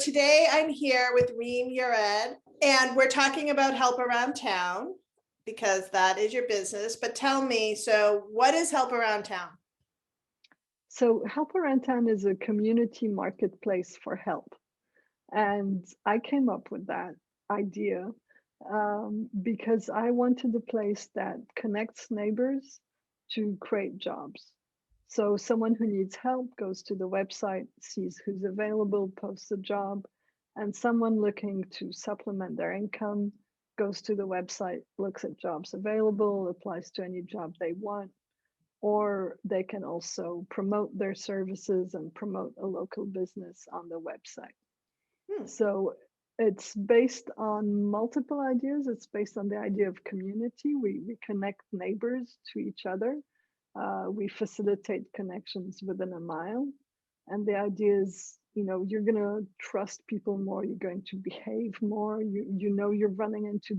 Today I'm here with Reem Yared, and we're talking about Help Around Town because that is your business. But tell me, so what is Help Around Town? So Help Around Town is a community marketplace for help. And I came up with that idea because I wanted a place that connects neighbors to create jobs. So someone who needs help goes to the website, sees who's available, posts a job, and someone looking to supplement their income goes to the website, looks at jobs available, applies to any job they want, or they can also promote their services and promote a local business on the website. Hmm. So it's based on multiple ideas. It's based on the idea of community. We connect neighbors to each other. We facilitate connections within a mile. And the idea is, you're going to trust people more. You're going to behave more. You know you're running into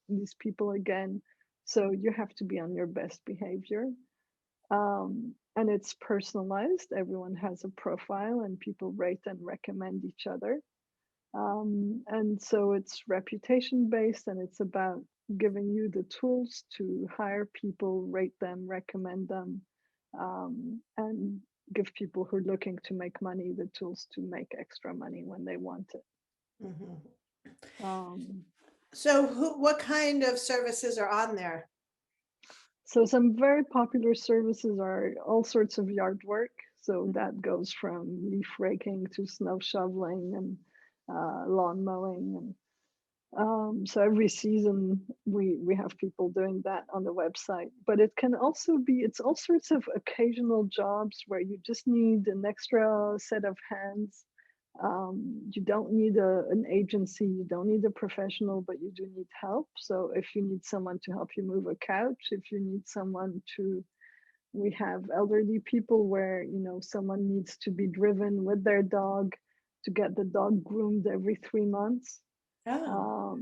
these people again. So you have to be on your best behavior. And it's personalized. Everyone has a profile and people rate and recommend each other. And so it's reputation based, and it's about giving you the tools to hire people, rate them, recommend them, and give people who are looking to make money the tools to make extra money when they want it. Mhm. Um, So what kind of services are on there? so some very popular services are all sorts of yard work. So that goes from leaf raking to snow shoveling and lawn mowing. And so every season we have people doing that on the website. But it can also be, it's all sorts of occasional jobs where you just need an extra set of hands. You don't need an agency, you don't need a professional, but you do need help. So if you need someone to help you move a couch, if you need someone to, we have elderly people where, someone needs to be driven with their dog to get the dog groomed every 3 months. Oh.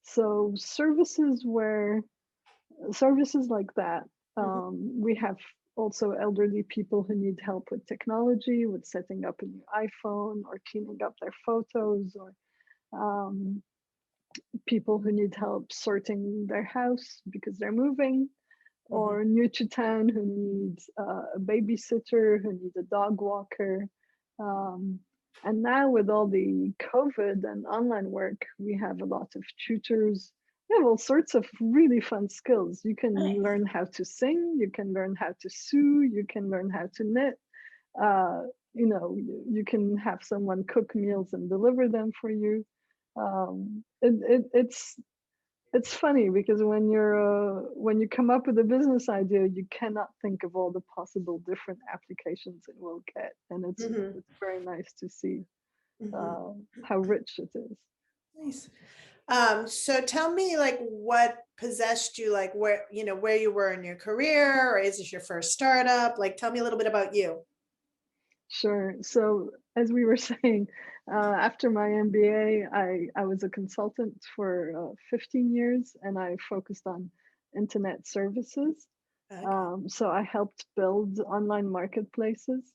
So services like that. Mhm. We have also elderly people who need help with technology, with setting up a new iPhone or cleaning up their photos, or um, people who need help sorting their house because they're moving, Mhm. or new to town who needs a babysitter, who need a dog walker. Um, and now with all the COVID and online work, we have a lot of tutors. We have all sorts of really fun skills. You can Nice. learn how to sing, you can learn how to sew, you can learn how to knit. Uh, you can have someone cook meals and deliver them for you. It's funny because when you come up with a business idea, you cannot think of all the possible different applications it will get, and Mhm. it's very nice to see Mhm. how rich it is. Nice. So tell me, like, what possessed you, like where you were in your career, or is this your first startup? Like, tell me a little bit about you. Sure. So as we were saying, after my MBA, I was a consultant for 15 years, and I focused on internet services. Okay. So I helped build online marketplaces.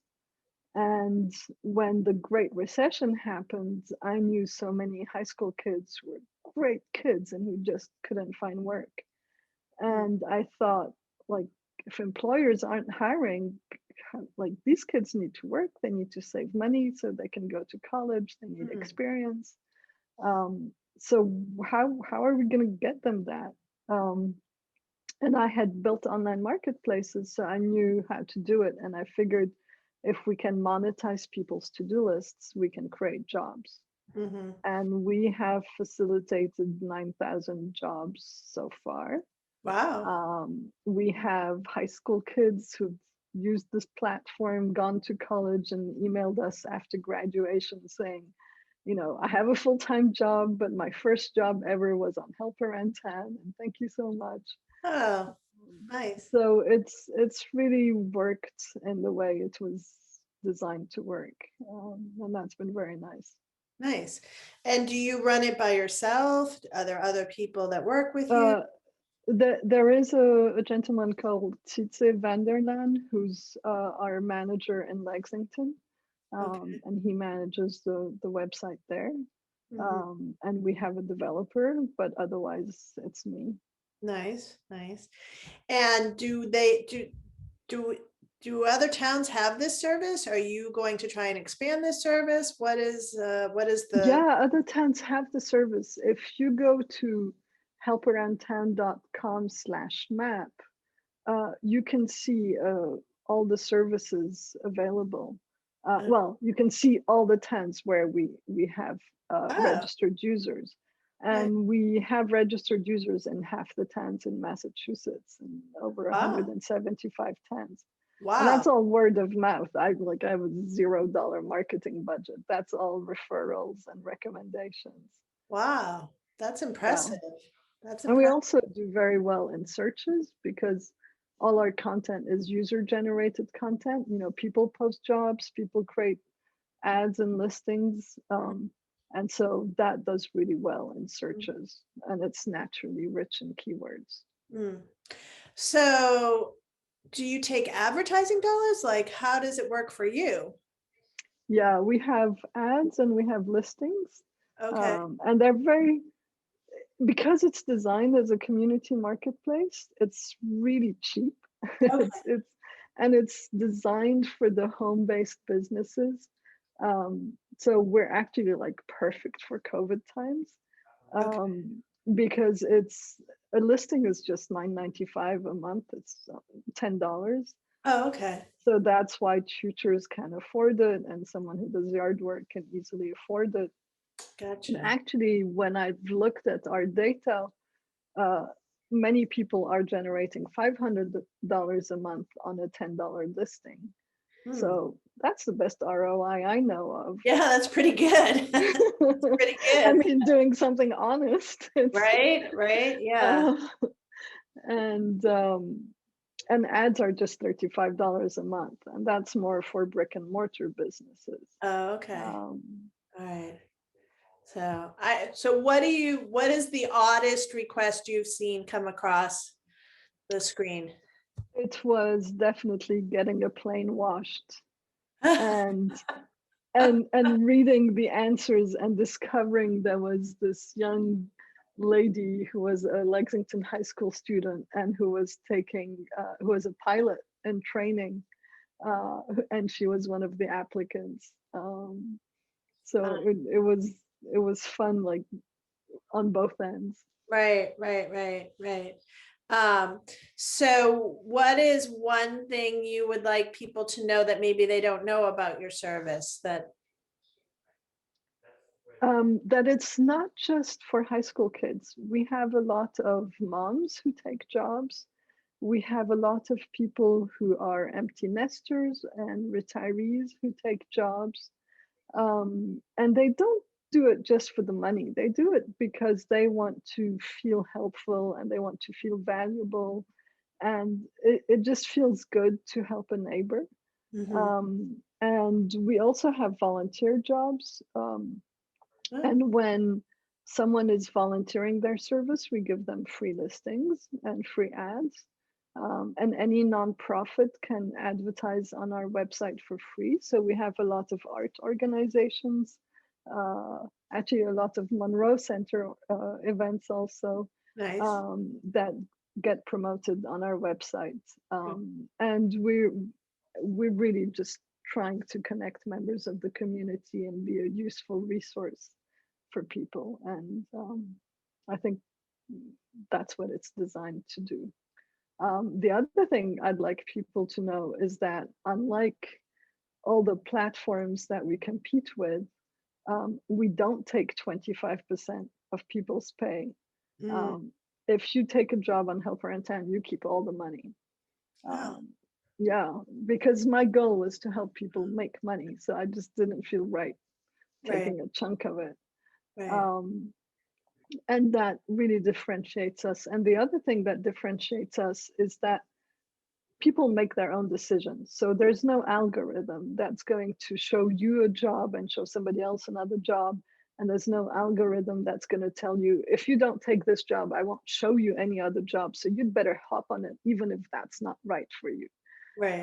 And when the Great Recession happened, I knew so many high school kids who were great kids and who just couldn't find work. Mm. And I thought, like, if employers aren't hiring, like these kids need to work, they need to save money so they can go to college, they need Mhm. experience. So how are we going to get them that? Um, and I had built online marketplaces, so I knew how to do it. And I figured if we can monetize people's to-do lists, we can create jobs. Mhm. And we have facilitated 9,000 jobs so far. Wow. We have high school kids who've used this platform, gone to college, and emailed us after graduation saying, I have a full-time job, but my first job ever was on Help Around Town, and thank you so much. Oh, nice. So it's really worked in the way it was designed to work, and that's been very nice. Nice. And do you run it by yourself? Are there other people that work with you? Uh, there is a gentleman called Titse Vanderlaan who's our manager in Lexington. Okay. and he manages the website there. Mhm. And we have a developer, but otherwise it's me. Nice, nice. And do they do do other towns have this service? Are you going to try and expand this service? What is the Yeah, other towns have the service. If you go to helparoundtown.com/map, you can see all the services available. uh, Well, you can see all the towns where we have oh, registered users, nice. and we have registered users in half the towns in Massachusetts and over Wow. 175 towns. And Wow. that's all word of mouth. I have a $0 marketing budget. That's all referrals and recommendations. Wow. That's Yeah. impressive. That's And we impressive. also do very well in searches because all our content is user generated content. You know, people post jobs, people create ads and listings. And so that does really well in searches, and it's naturally rich in keywords. Mm. So, do you take advertising dollars? Like, how does it work for you? Yeah, we have ads and we have listings. Okay. And they're very, because it's designed as a community marketplace, it's really cheap. Okay. It's and it's designed for the home-based businesses. So we're actually like perfect for COVID times, Okay. because it's a listing is just 9.95 a month. It's $10. Oh, okay. So that's why tutors can afford it, and someone who does yard work can easily afford it. And Gotcha. actually, when I've looked at our data, uh, many people are generating $500 a month on a $10 listing. Hmm. So that's the best ROI I know of. Yeah, that's pretty good. That's pretty I good. mean, doing something honest. It's Right? Right? Yeah. uh, and um, and ads are just $35 a month, and that's more for brick and mortar businesses. Oh, okay. Um, All right. So what is the oddest request you've seen come across the screen? it was definitely getting a plane washed, and and reading the answers and discovering there was this young lady who was a Lexington high school student and who was taking who was a pilot in training, uh, and she was one of the applicants. So it was fun, like on both ends. Right, right, right, right. Um, so what is one thing you would like people to know that maybe they don't know about your service that, That it's not just for high school kids. We have a lot of moms who take jobs. We have a lot of people who are empty nesters and retirees who take jobs. And they don't do it just for the money. They do it because they want to feel helpful and they want to feel valuable. And it just feels good to help a neighbor. Mhm. And we also have volunteer jobs. Oh, And when someone is volunteering their service, we give them free listings and free ads. And any nonprofit can advertise on our website for free. So we have a lot of art organizations, actually, a lot of Monroe Center events also, nice. that get promoted on our website. And we're really just trying to connect members of the community and be a useful resource for people. And I think that's what it's designed to do. The other thing I'd like people to know is that unlike all the platforms that we compete with, we don't take 25% of people's pay. Mm. Um, if you take a job on Helper and Town, you keep all the money. Oh, Um, yeah, because my goal was to help people make money. So I just didn't feel right right, taking a chunk of it. right. Um, and that really differentiates us. And the other thing that differentiates us is that people make their own decisions. So there's no algorithm that's going to show you a job and show somebody else another job. And there's no algorithm that's going to tell you, if you don't take this job, I won't show you any other job. So you'd better hop on it, even if that's not right for you. Right,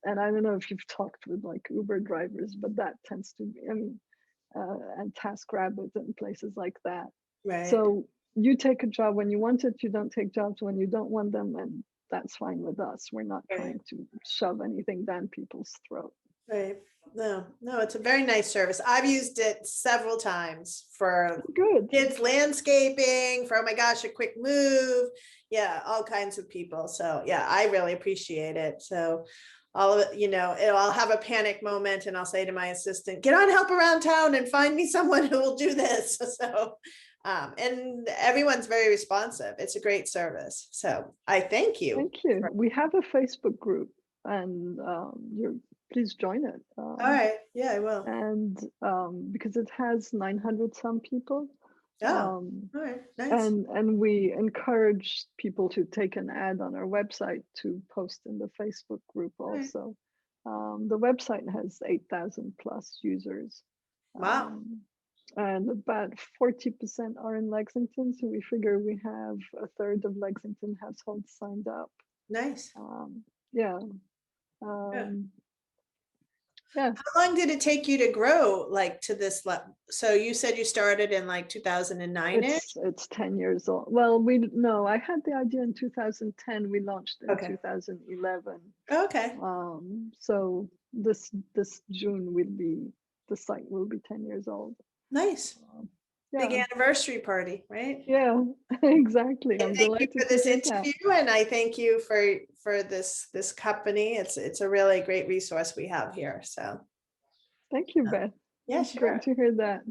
And I don't know if you've talked with like Uber drivers, but that tends to be, I mean, and TaskRabbit and places like that. right, So you take a job when you want it, you don't take jobs when you don't want them, and that's fine with us. We're not right, trying to shove anything down people's throat. right. No, no, it's a very nice service. I've used it several times for Good. kids landscaping, for, oh my gosh, a quick move. Yeah, all kinds of people. So yeah, I really appreciate it. So all of it, I'll have a panic moment and I'll say to my assistant, get on Help Around Town and find me someone who will do this. So, and everyone's very responsive. It's a great service. So I thank you. Thank you. We have a Facebook group, and you're please join it. All right. Yeah, I will. And because it has 900 some people, Oh, um, all right. Nice. and we encourage people to take an ad on our website to post in the Facebook group All right. also. The website has 8,000 plus users, Wow. um, and about 40% are in Lexington. So we figure we have a third of Lexington households signed up. Nice. Yeah. Yeah. Um, yeah. How long did it take you to grow like to this level? So you said you started in like 2009-ish? It's 10 years old. Well, we no, I had the idea in 2010. We launched in Okay. 2011. Okay. So this June will be the site will be 10 years old. Nice. Big Yeah, anniversary party, right? yeah, exactly. I'm Thank you for delighted to this hear that. interview, and I thank you for this company. It's a really great resource we have here. So Thank you, Beth. yeah, Great sure. to hear that.